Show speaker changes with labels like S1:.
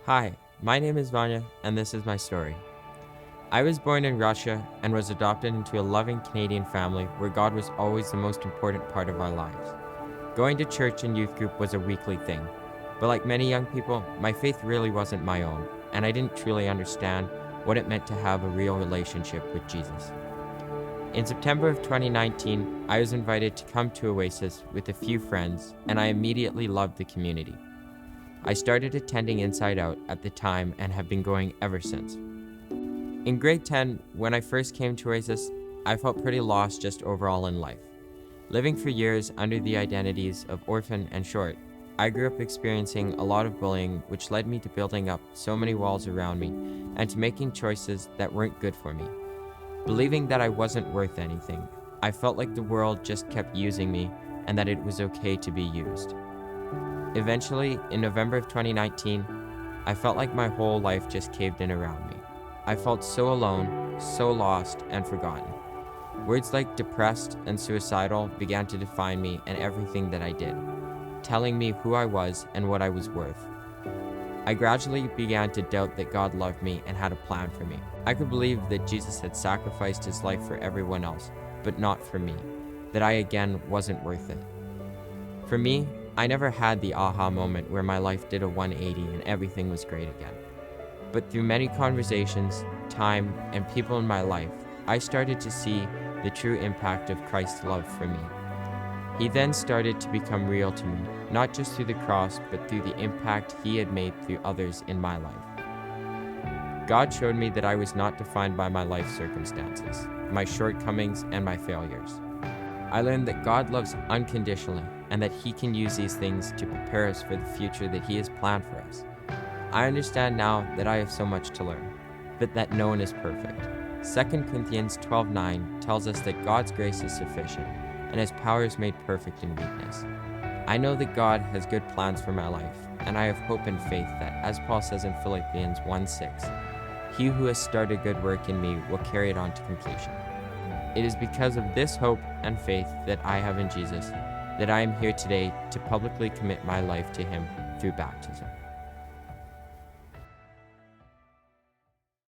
S1: Hi, my name is Vanya, and this is my story. I was born in Russia and was adopted into a loving Canadian family where God was always the most important part of our lives. Going to church and youth group was a weekly thing, but like many young people, my faith really wasn't my own, and I didn't truly understand what it meant to have a real relationship with Jesus. In September of 2019, I was invited to come to Oasis with a few friends, and I immediately loved the community. I started attending Inside Out at the time and have been going ever since. In grade 10, when I first came to Oasis, I felt pretty lost just overall in life. Living for years under the identities of orphan and short, I grew up experiencing a lot of bullying, which led me to building up so many walls around me and to making choices that weren't good for me. Believing that I wasn't worth anything, I felt like the world just kept using me and that it was okay to be used. Eventually, in November of 2019, I felt like my whole life just caved in around me. I felt so alone, so lost, and forgotten. Words like depressed and suicidal began to define me and everything that I did, telling me who I was and what I was worth. I gradually began to doubt that God loved me and had a plan for me. I could believe that Jesus had sacrificed his life for everyone else, but not for me, that I again wasn't worth it. For me, I never had the aha moment where my life did a 180 and everything was great again. But through many conversations, time, and people in my life, I started to see the true impact of Christ's love for me. He then started to become real to me, not just through the cross, but through the impact he had made through others in my life. God showed me that I was not defined by my life circumstances, my shortcomings, and my failures. I learned that God loves unconditionally and that he can use these things to prepare us for the future that he has planned for us. I understand now that I have so much to learn, but that no one is perfect. 2 Corinthians 12:9 tells us that God's grace is sufficient and his power is made perfect in weakness. I know that God has good plans for my life, and I have hope and faith that, as Paul says in Philippians 1:6, he who has started good work in me will carry it on to completion. It is because of this hope and faith that I have in Jesus that I am here today to publicly commit my life to him through baptism.